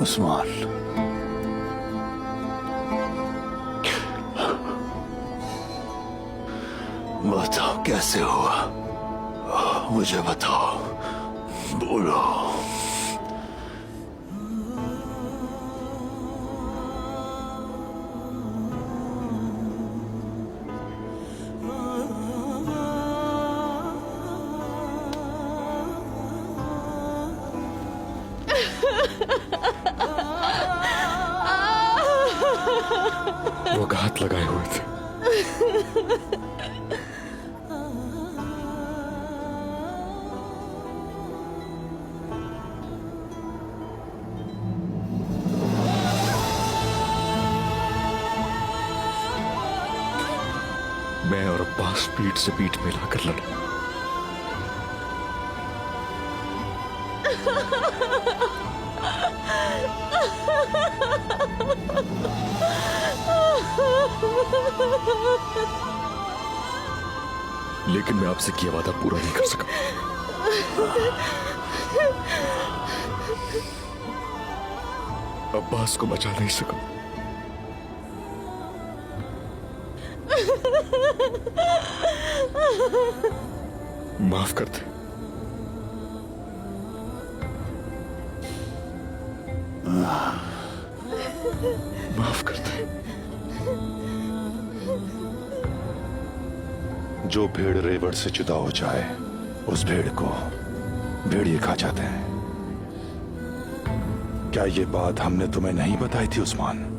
उस्मान, बताओ कैसे हुआ, मुझे बताओ, बोलो। वो घात लगाए हुए थे। मैं और अब्बास पीठ से पीठ मिलाकर लड़े। लेकिन मैं आपसे किया वादा पूरा नहीं कर सका। अब्बास को बचा नहीं सका। माफ कर दे। माफ कर दे। जो भेड़ रेवड़ से जुदा हो जाए, उस भेड़ को भेड़िए खा जाते हैं। क्या ये बात हमने तुम्हें नहीं बताई थी उस्मान?